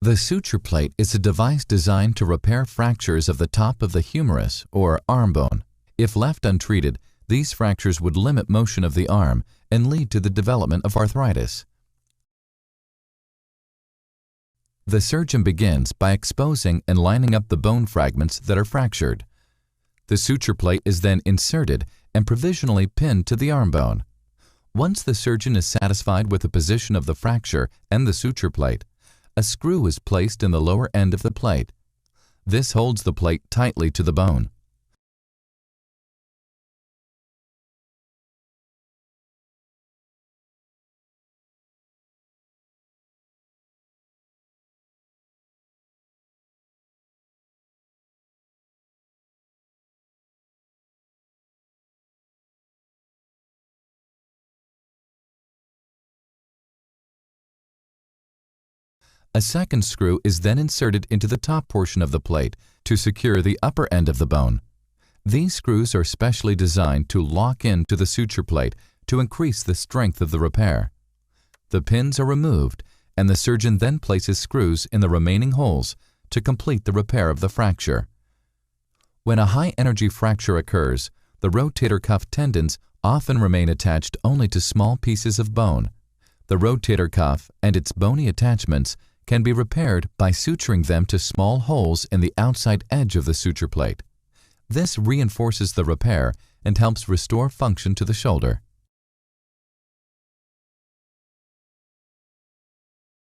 The suture plate is a device designed to repair fractures of the top of the humerus or arm bone. If left untreated, these fractures would limit motion of the arm and lead to the development of arthritis. The surgeon begins by exposing and lining up the bone fragments that are fractured. The suture plate is then inserted and provisionally pinned to the arm bone. Once the surgeon is satisfied with the position of the fracture and the suture plate, a screw is placed in the lower end of the plate. This holds the plate tightly to the bone. A second screw is then inserted into the top portion of the plate to secure the upper end of the bone. These screws are specially designed to lock into the suture plate to increase the strength of the repair. The pins are removed, and the surgeon then places screws in the remaining holes to complete the repair of the fracture. When a high-energy fracture occurs, the rotator cuff tendons often remain attached only to small pieces of bone. The rotator cuff and its bony attachments can be repaired by suturing them to small holes in the outside edge of the suture plate. This reinforces the repair and helps restore function to the shoulder.